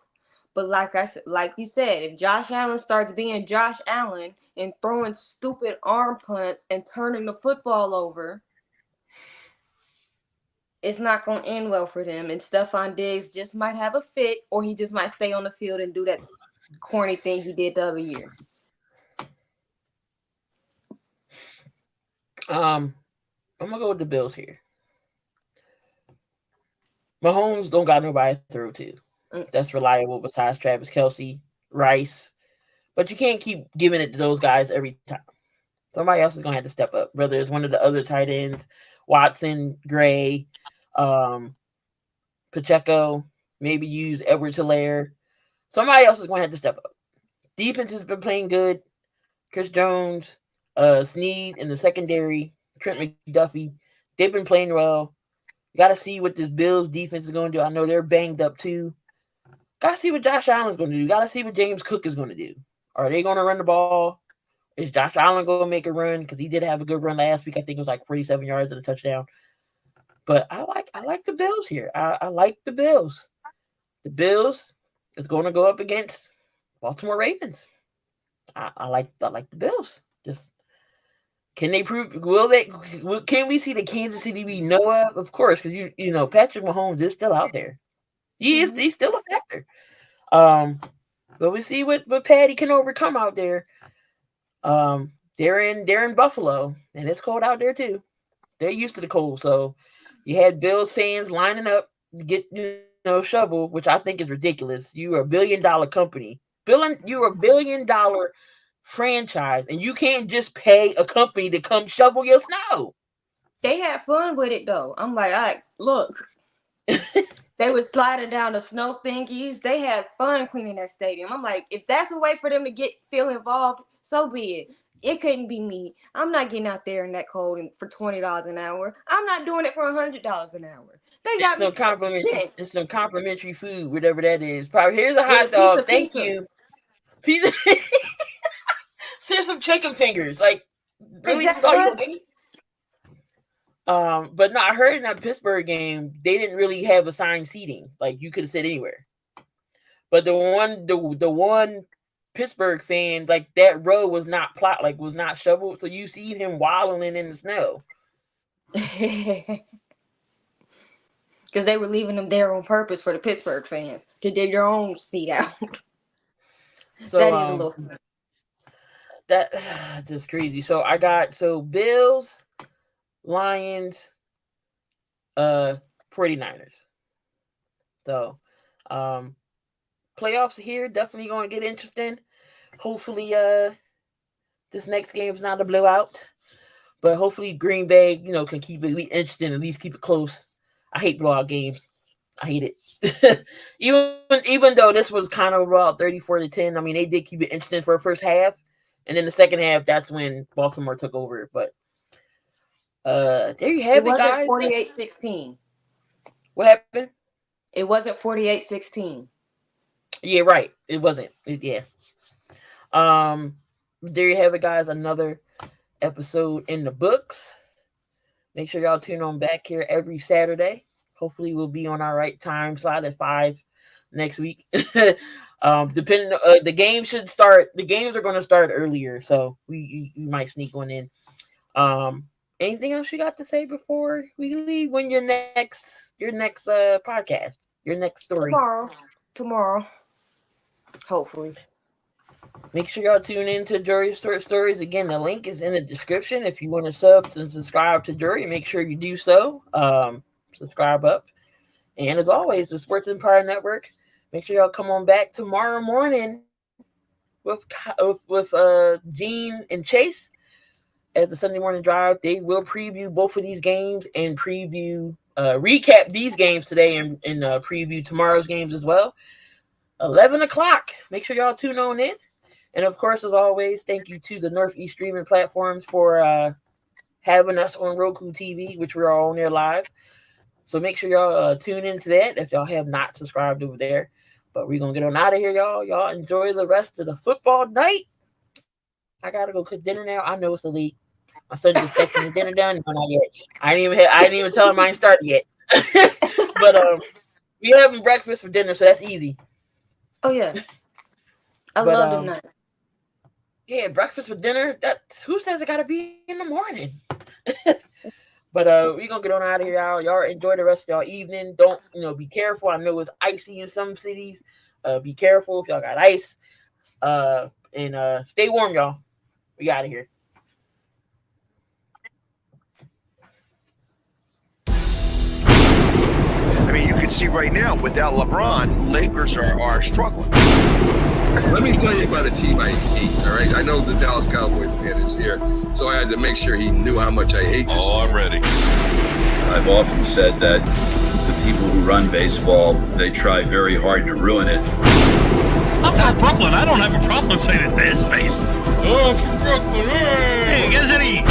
But like you said, if Josh Allen starts being Josh Allen and throwing stupid arm punts and turning the football over, it's not going to end well for them. And Stephon Diggs just might have a fit, or he just might stay on the field and do that corny thing he did the other year. I'm going to go with the Bills here. Mahomes don't got nobody to throw to. That's reliable besides Travis Kelce, Rice. But you can't keep giving it to those guys every time. Somebody else is going to have to step up, whether it's one of the other tight ends, Watson, Gray, Pacheco, maybe use Edwards-Helaire. Somebody else is going to have to step up. Defense has been playing good. Chris Jones, Snead in the secondary, Trent McDuffie, they've been playing well. You got to see what this Bills defense is going to do. I know they're banged up too. Got to see what Josh Allen's going to do. Got to see what James Cook is going to do. Are they going to run the ball? Is Josh Allen going to make a run? Because he did have a good run last week. I think it was like 47 yards and a touchdown. But I like the Bills here. I like the Bills. The Bills is going to go up against Baltimore Ravens. I like the Bills. Just can they prove? Can we see the Kansas City we know of? Of course, because you know Patrick Mahomes is still out there. He's still a factor. But we see what Patty can overcome out there. They're in Buffalo, and it's cold out there too. They're used to the cold, so you had Bills fans lining up to get shovel, which I think is ridiculous. You are a $1 billion company. You're a $1 billion franchise, and you can't just pay a company to come shovel your snow. They had fun with it though. I'm like, look. They were sliding down the snow thingies. They had fun cleaning that stadium. I'm like, if that's a way for them to feel involved, so be it. It couldn't be me. I'm not getting out there in that cold for $20 an hour. I'm not doing it for $100 an hour. They got it's some complimentary food, whatever that is. Probably here's a hot dog. Thank you. Pizza. Here's some chicken fingers. Like, really? Exactly. But no, I heard in that Pittsburgh game they didn't really have assigned seating. Like you could have said anywhere. But the one Pittsburgh fan, like that row was not was not shoveled, so you see him wallowing in the snow. because they were leaving them there on purpose for the Pittsburgh fans to dig their own seat out. So That is a little. that just crazy. So I got Bills, Lions, 49ers. So playoffs here definitely going to get interesting. Hopefully this next game is not a blowout, but hopefully Green Bay, can keep it interesting, at least keep it close. I hate blowout games. I hate it. even though this was kind of about 34-10. I mean, they did keep it interesting for the first half, and then the second half, that's when Baltimore took over. But there you have it, guys. 48-16. What happened? It wasn't 48-16. Yeah, right. It wasn't. Yeah. There you have it, guys. Another episode in the books. Make sure y'all tune on back here every Saturday. Hopefully, we'll be on our right time slot at 5 next week. Depending, the game should start. The games are going to start earlier, so we might sneak one in. Anything else you got to say before we leave? When your next podcast, your next story tomorrow, hopefully. Make sure y'all tune in to Jori's Stories. Again, the link is in the description. If you want to sub and subscribe to Jori, make sure you do so. Subscribe up. And as always, the Sports Empire Network. Make sure y'all come on back tomorrow morning with Gene and Chase as the Sunday morning drive. They will preview both of these games and recap these games today and preview tomorrow's games as well. 11 o'clock. Make sure y'all tune on in. And of course, as always, thank you to the Northeast streaming platforms for having us on Roku TV, which we're all on there live. So make sure y'all tune into that if y'all have not subscribed over there. But we're going to get on out of here, y'all. Y'all enjoy the rest of the football night. I got to go cook dinner now. I know it's late. My son just texted me dinner done. No, not yet. I didn't even tell him I ain't started yet. But we having breakfast for dinner, so that's easy. Oh, yeah. I love them nuts. Yeah, breakfast for dinner. Who says it got to be in the morning? But we're going to get on out of here, y'all. Y'all enjoy the rest of y'all evening. Don't, be careful. I know it's icy in some cities. Be careful if y'all got ice. And stay warm, y'all. We out of here. I mean, you can see right now, without LeBron, Lakers are struggling. Let me tell you about a team I hate, all right? I know the Dallas Cowboys fan is here, so I had to make sure he knew how much I hate this team. I'm ready. I've often said that the people who run baseball, they try very hard to ruin it. I'm from Brooklyn. I don't have a problem saying it to his face. Oh, I'm from Brooklyn. Hey, you guys any